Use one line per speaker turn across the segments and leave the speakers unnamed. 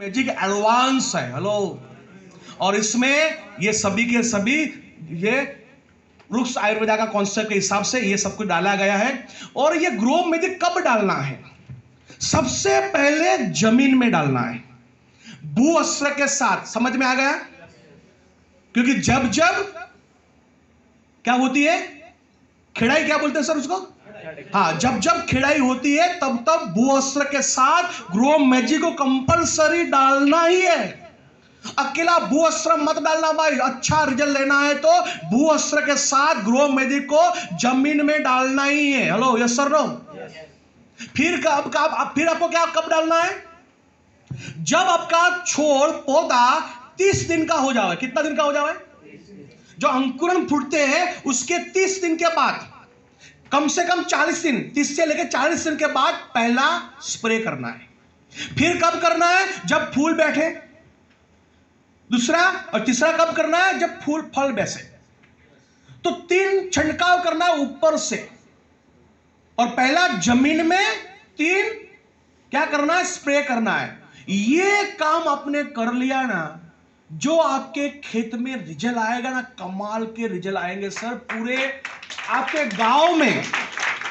Magic advance है। Hello, और इसमें ये सभी के सभी ये रुक्स आयुर्वेदा का कॉन्सेप्ट के हिसाब से ये सब कुछ डाला गया है। और ये ग्रो मैजिक कब डालना है? सबसे पहले जमीन में डालना है, भू अस्त्र के साथ। समझ में आ गया? क्योंकि जब जब क्या होती है, खिड़ाई क्या बोलते हैं सर उसको? हाँ, जब जब खिड़ाई होती है तब तब भू अस्त्र के साथ ग्रो मैजिक को कंपलसरी डालना ही है। अकेला भू अस्त्र मत डालना भाई। अच्छा रिजल्ट लेना है तो भू अस्त्र के साथ ग्रो मैजिक को जमीन में डालना ही है। Hello, yes sir, no? फिर आपको क्या कब डालना है? जब आपका छोड़ पौधा 30 दिन का हो जाए। कितना दिन का हो जाए? जो अंकुरण फूटते हैं उसके 30 दिन के बाद, कम से कम 40 दिन, 30 से लेकर 40 दिन के बाद पहला स्प्रे करना है। फिर कब करना है? जब फूल बैठे। दूसरा और तीसरा कब करना है? जब फूल फल बैसे। तो 3 छिड़काव करना है ऊपर से, और पहला जमीन में, 3 क्या करना है? स्प्रे करना है। ये काम आपने कर लिया ना, जो आपके खेत में रिजल्ट आएगा ना, कमाल के रिजल्ट आएंगे सर। पूरे आपके गांव में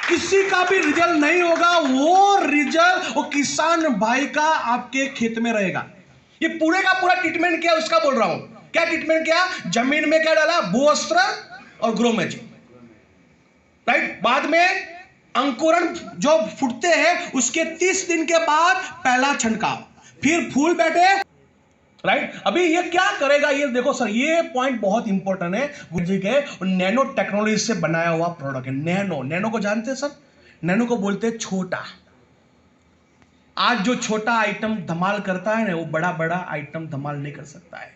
किसी का भी रिजल्ट नहीं होगा, वो रिजल्ट वो किसान भाई का आपके खेत में रहेगा। ये पूरे का पूरा ट्रीटमेंट किया उसका बोल रहा हूं। क्या ट्रीटमेंट किया? जमीन में क्या डाला? भू अस्त्र और ग्रो मैजिक, राइट। बाद में अंकुरण जो फूटते हैं उसके 30 दिन के बाद पहला छिड़काव, फिर फूल बैठे, राइट। अभी ये क्या करेगा? ये देखो सर, ये पॉइंट बहुत इंपॉर्टेंट है। मैजिक है, नैनो टेक्नोलॉजी से बनाया हुआ प्रोडक्ट है। नैनो को जानते हैं सर? नैनो को बोलते हैं छोटा। आज जो छोटा आइटम धमाल करता है ना, वो बड़ा बड़ा आइटम धमाल नहीं कर सकता है।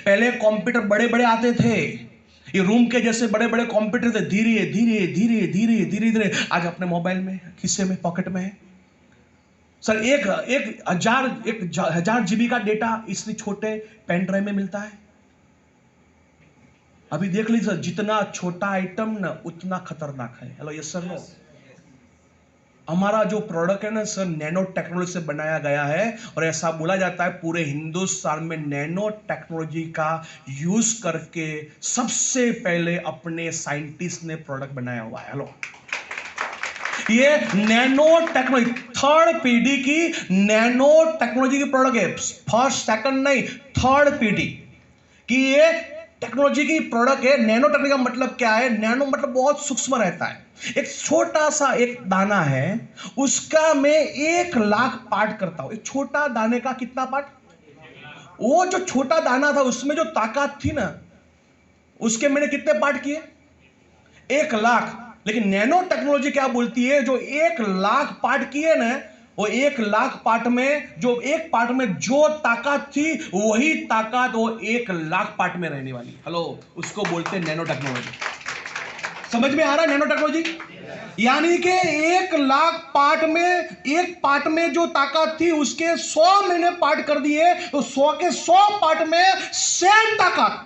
पहले कंप्यूटर बड़े बड़े आते थे, ये रूम के जैसे बड़े बड़े कंप्यूटर थे। धीरे धीरे धीरे धीरे धीरे धीरे आज अपने मोबाइल में, खिस्से में, पॉकेट में है सर। एक हजार जीबी का डेटा इस छोटे पेन ड्राइव में मिलता है। अभी देख लीजिए, जितना छोटा आइटम ना उतना खतरनाक है। Hello, yes sir, no? हमारा जो प्रोडक्ट है ना सर, नैनो टेक्नोलॉजी से बनाया गया है। और ऐसा बोला जाता है पूरे हिंदुस्तान में नैनो टेक्नोलॉजी का यूज करके सबसे पहले अपने साइंटिस्ट ने प्रोडक्ट बनाया हुआ है। हेलो, ये नैनो टेक्नोलॉजी 3rd पीढ़ी की नैनो टेक्नोलॉजी की प्रोडक्ट है। फर्स्ट सेकंड नहीं, 3rd पीढ़ी की ये टेक्नोलॉजी की प्रोडक्ट है। नैनो टेक्नोलॉजी का मतलब क्या है? नैनो मतलब बहुत सूक्ष्म रहता है। एक छोटा सा एक दाना है, उसका मैं 1 लाख पार्ट करता हूं। एक छोटा दाने का कितना पार्ट? वो जो छोटा दाना था उसमें जो ताकत थी ना, उसके मैंने कितने पार्ट किए? 1 लाख। लेकिन नैनो टेक्नोलॉजी क्या बोलती है? जो 1 लाख पार्ट किए ना, वो 1 लाख पार्ट में, जो एक पार्ट में जो ताकत थी वही ताकत वो 1 लाख पार्ट में रहने वाली। हेलो, उसको बोलते हैं नैनो टेक्नोलॉजी। समझ में आ रहा है? नैनो टेक्नोलॉजी यानी कि 1 लाख पार्ट में, एक पार्ट में जो ताकत थी उसके 100 मैंने पार्ट कर दिए, तो 100 के 100 पार्ट में सेम ताकत,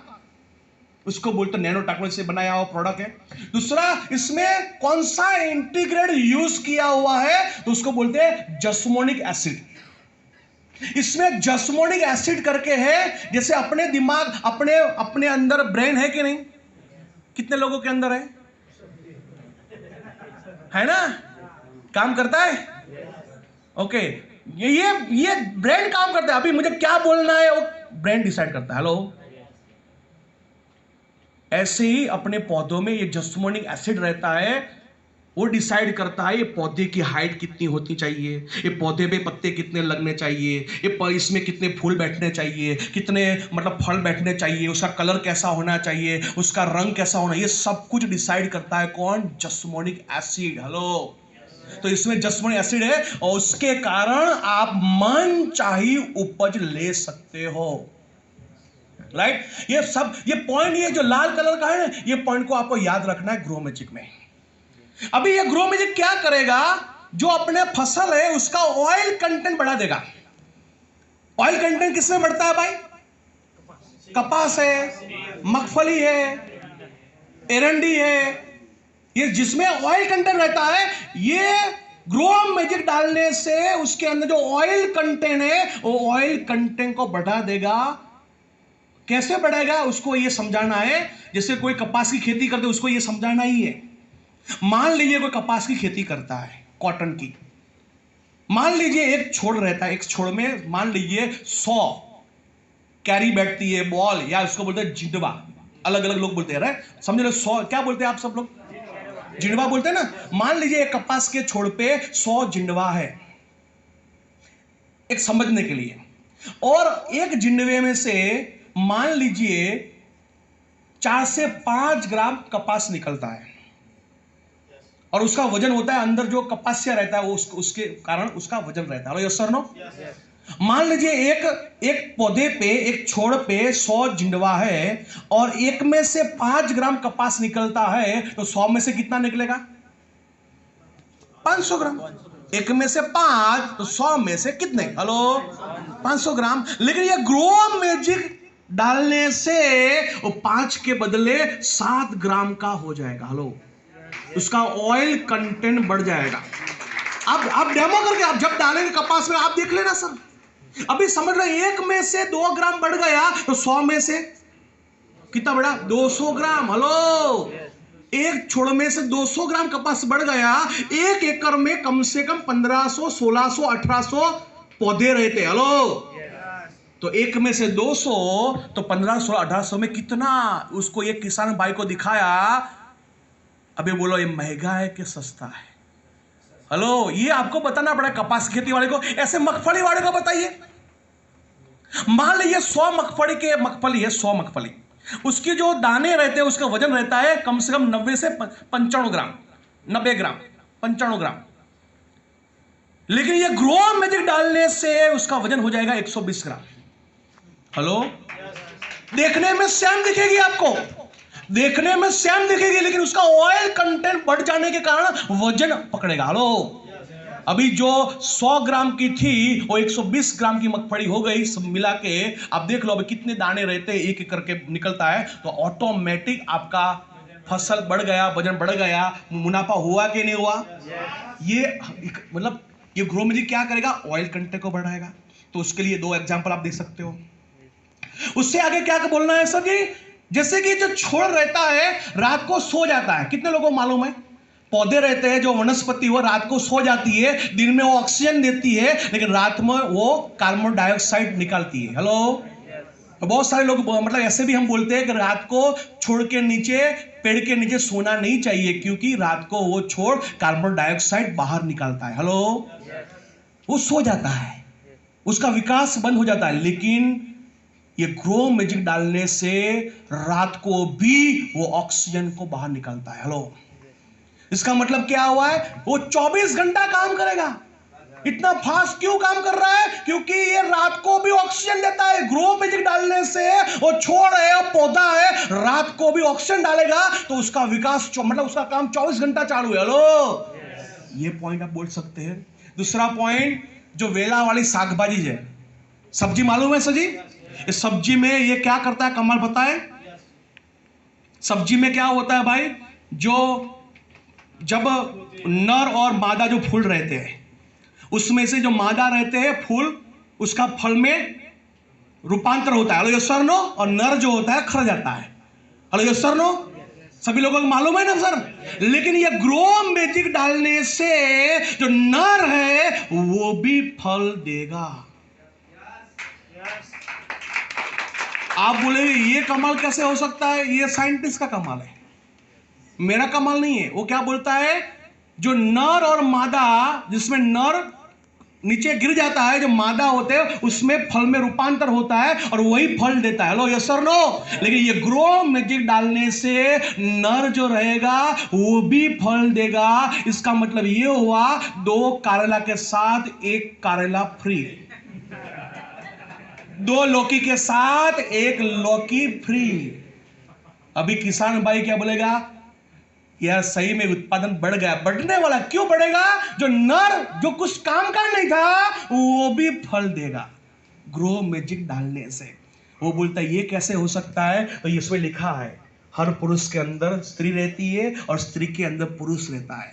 उसको बोलते नैनो टेक्नोलॉजी से बनाया हुआ प्रोडक्ट है। दूसरा, इसमें कौन सा इंटीग्रेट यूज किया हुआ है? तो उसको बोलते हैं जस्मोनिक एसिड। इसमें जस्मोनिक एसिड करके है, जैसे अपने दिमाग, अपने अंदर ब्रेन है कि नहीं? कितने लोगों के अंदर है ना? काम करता है? ओके, ये ब्रेन काम करता है। अभी मुझे क्या बोलना है वो ब्रेन डिसाइड करता है। हेलो, ऐसे ही अपने पौधों में ये जस्मोनिक एसिड रहता है, वो डिसाइड करता है ये पौधे की हाइट कितनी होती चाहिए, ये पौधे पे पत्ते कितने लगने चाहिए, ये इसमें कितने फूल बैठने चाहिए, कितने मतलब फल बैठने चाहिए, उसका कलर कैसा होना चाहिए, उसका रंग कैसा होना, ये सब कुछ डिसाइड करता है कौन? जस्मोनिक एसिड। हेलो, तो इसमें जस्मोनिक एसिड है और उसके कारण आप मन चाही उपज ले सकते हो, राइट। ये सब, ये पॉइंट, ये जो लाल कलर का है ना, ये पॉइंट को आपको याद रखना है ग्रो मैजिक में। अभी ये ग्रो मैजिक क्या करेगा? जो अपने फसल है उसका ऑयल कंटेंट बढ़ा देगा। ऑयल कंटेंट किसमें बढ़ता है भाई? कपास है, मगफली है, एरंडी है, ये जिसमें ऑयल कंटेंट रहता है, ये ग्रो मैजिक डालने से उसके अंदर जो ऑयल कंटेंट है वो ऑयल कंटेंट को बढ़ा देगा। कैसे बढ़ाएगा उसको ये समझाना है। जैसे कोई कपास की खेती करते उसको ये समझाना ही है। मान लीजिए कोई कपास की खेती करता है, कॉटन की। मान लीजिए एक छोड़ रहता है, एक छोड़ में मान लीजिए 100 कैरी बैठती है, बॉल, या उसको बोलते हैं जिंडवा, अलग अलग लोग बोलते हैं, समझ लो 100 क्या बोलते हैं आप सब लोग? जिंडवा बोलते हैं ना। मान लीजिए एक कपास के छोड़ पे 100 जिंडवा है, एक समझने के लिए। और एक जिंडवे में से मान लीजिए 4 से 5 ग्राम कपास निकलता है, और उसका वजन होता है, अंदर जो कपासिया रहता है वो उसके कारण उसका वजन रहता है। Yes sir no? मान लीजिए एक पौधे पे, एक छोड़ पे 100 जिंडवा है, और एक में से 5 ग्राम कपास निकलता है, तो 100 में से कितना निकलेगा? 500 ग्राम। एक में से 5 तो 100 में से कितने? हेलो, 500 ग्राम। लेकिन ये ग्रो मैजिक डालने से वो 5 के बदले 7 ग्राम का हो जाएगा। हेलो, उसका ऑयल कंटेंट बढ़ जाएगा। अब आप डेमो करके आप जब डालेंगे कपास में, आप देख लेना सर। अभी समझ लो, एक में से 2 ग्राम बढ़ गया तो 100 में से कितना बढ़ा? 200 ग्राम। हेलो, एक छोड़ में से 200 ग्राम कपास बढ़ गया। एक एकड़ में कम से कम 1500, 1600, 1800 पौधे रहते। हेलो, तो एक में से 200 तो 1500, 1800 में कितना? उसको एक किसान भाई को दिखाया। अभी बोलो ये महंगा है कि सस्ता है? हेलो, ये आपको बताना पड़ा कपास खेती वाले को। ऐसे मगफली वाले को बताइए। मान लीजिए 100 मगफली है, 100 मगफली, उसके जो दाने रहते हैं उसका वजन रहता है कम से कम 90 से 95 ग्राम, 90 ग्राम, 95 ग्राम। लेकिन ये ग्रो मैजिक डालने से उसका वजन हो जाएगा 120 ग्राम। हेलो, देखने में सेम दिखेगी आपको, देखने में सेम दिखेगी, लेकिन उसका ऑयल कंटेंट बढ़ जाने के कारण वजन पकड़ेगा। हेलो, अभी जो 100 ग्राम की थी वो 120 ग्राम की मगफली हो गई। सब मिला के आप देख लो अभी कितने दाने रहते हैं, एक एक करके निकलता है, तो ऑटोमेटिक आपका फसल बढ़ गया, वजन बढ़ गया। मुनाफा हुआ कि नहीं हुआ? ये मतलब ये ग्रो मैजिक क्या करेगा? ऑयल कंटेंट को बढ़ाएगा। तो उसके लिए 2 एग्जांपल आप दे सकते हो। उससे आगे क्या बोलना है सर जी? जैसे कि जो छोड़ रहता है रात को सो जाता है, कितने लोगों को मालूम है? पौधे रहते हैं जो वनस्पति, वो रात को सो जाती है, दिन में वो ऑक्सीजन देती है, लेकिन रात में वो कार्बन डाइऑक्साइड निकालती है। हेलो, बहुत सारे लोग मतलब ऐसे भी हम बोलते हैं कि रात को छोड़ के नीचे, पेड़ के नीचे सोना नहीं चाहिए, क्योंकि रात को वो छोड़ कार्बन डाइऑक्साइड बाहर निकालता है। हेलो, वो सो जाता है, उसका विकास बंद हो जाता है। लेकिन ये ग्रो मैजिक डालने से रात को भी वो ऑक्सीजन को बाहर निकालता है। हेलो, इसका मतलब क्या हुआ है? वो 24 घंटा काम करेगा। इतना फास्ट क्यों काम कर रहा है? क्योंकि ये रात को भी ऑक्सीजन देता है। ग्रो मैजिक डालने से वो छोड़ है, पौधा है, रात को भी ऑक्सीजन डालेगा, तो उसका विकास मतलब उसका काम 24 घंटा चालू है। हेलो, ये पॉइंट आप बोल सकते हैं। दूसरा पॉइंट, जो वेला वाली सागबाजी है, सब्जी मालूम है सर जी? इस सब्जी में ये क्या करता है, कमाल पता है? सब्जी में क्या होता है भाई? जो जब नर और मादा जो फूल रहते हैं, उसमें से जो मादा रहते हैं फूल, उसका फल में रूपांतर होता है। Hello yes sir no? और नर जो होता है खर जाता है। Hello yes sir no? सभी लोगों को मालूम है ना सर? लेकिन ये ग्रो मैजिक डालने से जो नर है वो भी फल देगा। आप बोलेंगे ये कमाल कैसे हो सकता है? ये साइंटिस्ट का कमाल है, मेरा कमाल नहीं है। वो क्या बोलता है, जो नर और मादा, जिसमें नर नीचे गिर जाता है, जो मादा होते हैं उसमें फल में रूपांतर होता है और वही फल देता है। Hello yes sir no? लेकिन ये ग्रो मैजिक डालने से नर जो रहेगा वो भी फल देगा। इसका मतलब ये हुआ 2 करेला के साथ 1 करेला फ्री, 2 लौकी के साथ 1 लौकी फ्री। अभी किसान भाई क्या बोलेगा? यार सही में उत्पादन बढ़ गया। बढ़ने वाला क्यों बढ़ेगा? जो नर जो कुछ काम का नहीं था वो भी फल देगा ग्रो मैजिक डालने से। वो बोलता है ये कैसे हो सकता है? तो इसमें लिखा है हर पुरुष के अंदर स्त्री रहती है और स्त्री के अंदर पुरुष रहता है।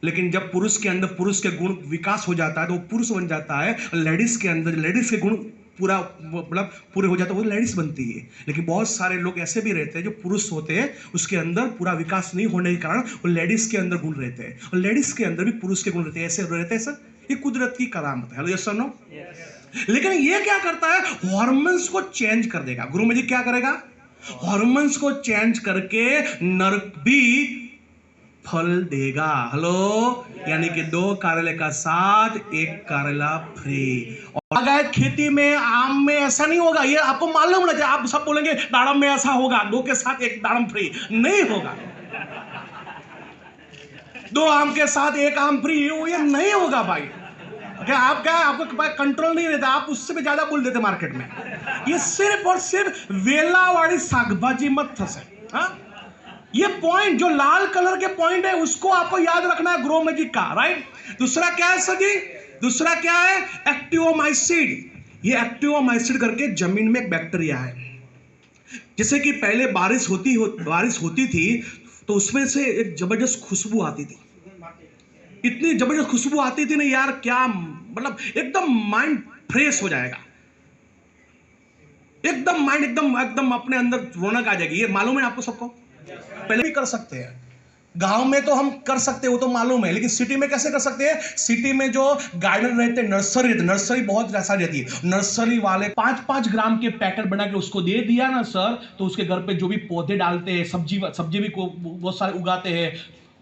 लेकिन जब पुरुष के अंदर पुरुष के गुण विकास हो जाता है तो वो पुरुष बन जाता है। लेडीज के अंदर लेडीज के गुण पूरा मतलब पूरे हो जाता है, वो लेडीज बनती है। लेकिन बहुत सारे लोग ऐसे भी रहते हैं जो पुरुष होते हैं, उसके अंदर पूरा विकास नहीं होने के कारण वो लेडीज के अंदर गुण रहते हैं, और लेडीज के अंदर भी पुरुष के गुण रहते हैं। ऐसे रहते हैं सर, ये कुदरत की करामत है। Hello yes sir no. लेकिन ये क्या करता है, हॉर्मोन्स को चेंज कर देगा। गुरु मैजिक क्या करेगा, हॉर्मोन्स को चेंज करके नर भी फल देगा। हेलो, यानी कि 2 कार्यालय का साथ 1 कार्यालय फ्री। और अगर खेती में आम में ऐसा नहीं होगा, ये आपको मालूम होना चाहिए। आप सब बोलेंगे दाड़म में ऐसा होगा, 2 के साथ 1 दाड़म फ्री, नहीं होगा। 2 आम के साथ 1 आम फ्री, ये नहीं होगा भाई। क्या आप क्या आपको कंट्रोल नहीं रहता, आप उससे भी ज्यादा बोल देते मार्केट में। ये सिर्फ और सिर्फ वेलावाड़ी शाकभाजी मत फंसे। हाँ, ये पॉइंट जो लाल कलर के पॉइंट है उसको आपको याद रखना है ग्रो मैजिक का, राइट। दूसरा क्या है सर जी, दूसरा क्या है, एक्टिवोमाइसिड। ये एक्टिवोमाइसिड करके जमीन में एक बैक्टीरिया है। जैसे कि पहले बारिश होती थी तो उसमें से एक जबरदस्त खुशबू आती थी, इतनी जबरदस्त खुशबू आती थी ना यार, क्या मतलब एकदम माइंड फ्रेश हो जाएगा, एकदम माइंड एकदम अपने अंदर रौनक आ जाएगी। ये मालूम है आपको सबको। पहले भी कर सकते हैं, गांव में तो हम कर सकते हैं, वो तो मालूम है। लेकिन सिटी में कैसे कर सकते हैं, सिटी में जो गार्डन रहते हैं, नर्सरी बहुत ऐसा रहती है। नर्सरी वाले 5-5 ग्राम के पैकेट बना के उसको दे दिया ना सर, तो उसके घर पे जो भी पौधे डालते हैं, सब्जी भी को बहुत सारे उगाते हैं,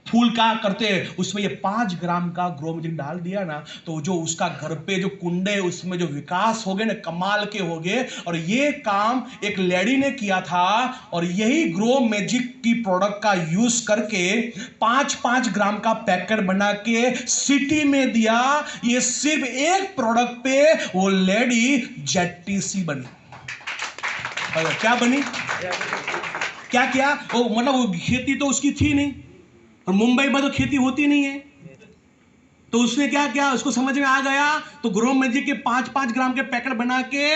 फूल का करते हैं, उसमें ये 5 ग्राम का ग्रो मैजिक डाल दिया ना, तो जो उसका घर पे जो कुंडे उसमें जो विकास हो गए ना, कमाल के हो गए। और ये काम एक लेडी ने किया था, और यही ग्रो मैजिक की प्रोडक्ट का यूज करके 5-5 ग्राम का पैकेट बना के सिटी में दिया। ये सिर्फ एक प्रोडक्ट पे वो लेडी जेटीसी बनी। क्या बनी, क्या किया वो, मतलब वो खेती तो उसकी थी नहीं, और मुंबई में तो खेती होती नहीं है, तो उसने क्या किया, उसको समझ में आ गया, तो ग्रो मैजिक के 5-5 ग्राम के पैकेट बना के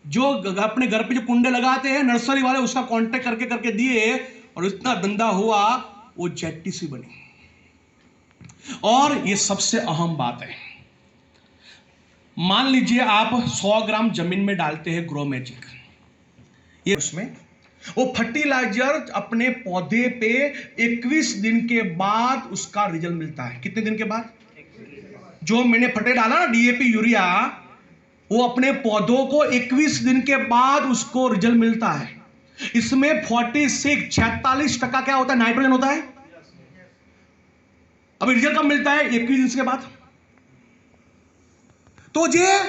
जो अपने घर पे जो कुंडे लगाते हैं नर्सरी वाले, उसका कांटेक्ट करके दिए, और इतना धंधा हुआ, वो जेटीसी बनी। और ये सबसे अहम बात है, मान लीजिए आप 100 ग्राम जमीन में डालते हैं ग्रो मैजिक, ये उसमें वो फर्टिलाइजर अपने पौधे पे 21 दिन के बाद उसका रिजल्ट मिलता है। कितने दिन के बाद, जो मैंने फटे डाला ना डीएपी यूरिया, वो अपने पौधों को 21 दिन के बाद उसको रिजल्ट मिलता है। इसमें 46% क्या होता है, नाइट्रोजन होता है। अभी रिजल्ट कब मिलता है, 21 दिन के बाद। तो ये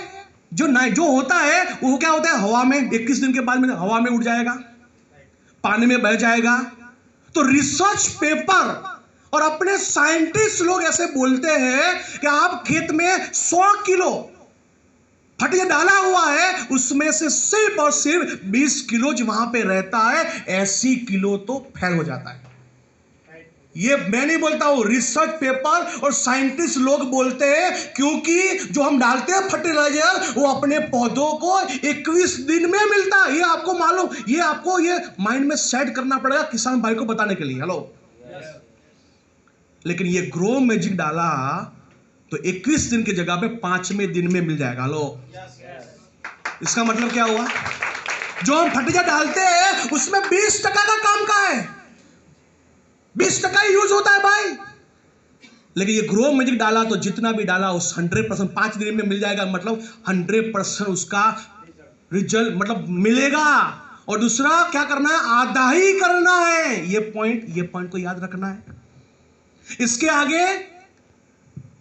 जो होता है वो क्या होता है, हवा में 21 दिन के बाद में हवा में उड़ जाएगा, पानी में बह जाएगा। तो रिसर्च पेपर और अपने साइंटिस्ट लोग ऐसे बोलते हैं कि आप खेत में 100 किलो फटिया डाला हुआ है, उसमें से सिर्फ और सिर्फ 20 किलो जो वहां पे रहता है, 80 किलो तो फेल हो जाता है। ये मैं नहीं बोलता हूं, रिसर्च पेपर और साइंटिस्ट लोग बोलते हैं, क्योंकि जो हम डालते हैं फर्टिलाइजर वो अपने पौधों को 21 दिन में मिलता है। ये आपको मालूम, ये आपको ये माइंड में सेट करना पड़ेगा किसान भाई को बताने के लिए। हेलो, लेकिन ये ग्रो मैजिक डाला तो 21 दिन की जगह पे 5वें दिन में मिल जाएगा। हेलो, इसका मतलब क्या हुआ, जो हम फर्टिलाइजर डालते हैं उसमें 20% का काम का है, 20% यूज होता है भाई। लेकिन ये ग्रो मैजिक डाला तो जितना भी डाला उस 100% 5 दिन में मिल जाएगा, मतलब 100% उसका रिजल्ट मतलब मिलेगा। और दूसरा क्या करना है, आधा ही करना है। ये पॉइंट को याद रखना है। इसके आगे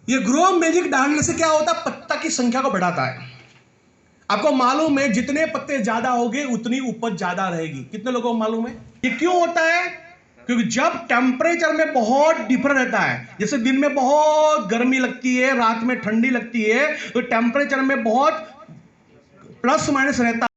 ये ग्रो मैजिक डालने से क्या होता है, पत्ता की संख्या को बढ़ाता है। आपको मालूम है जितने पत्ते ज्यादा होंगे उतनी उपज ज्यादा रहेगी। कितने लोगों को मालूम है ये क्यों होता है, क्योंकि जब टेम्परेचर में बहुत डिफरेंस रहता है, जैसे दिन में बहुत गर्मी लगती है, रात में ठंडी लगती है, तो टेम्परेचर में बहुत प्लस माइनस रहता है।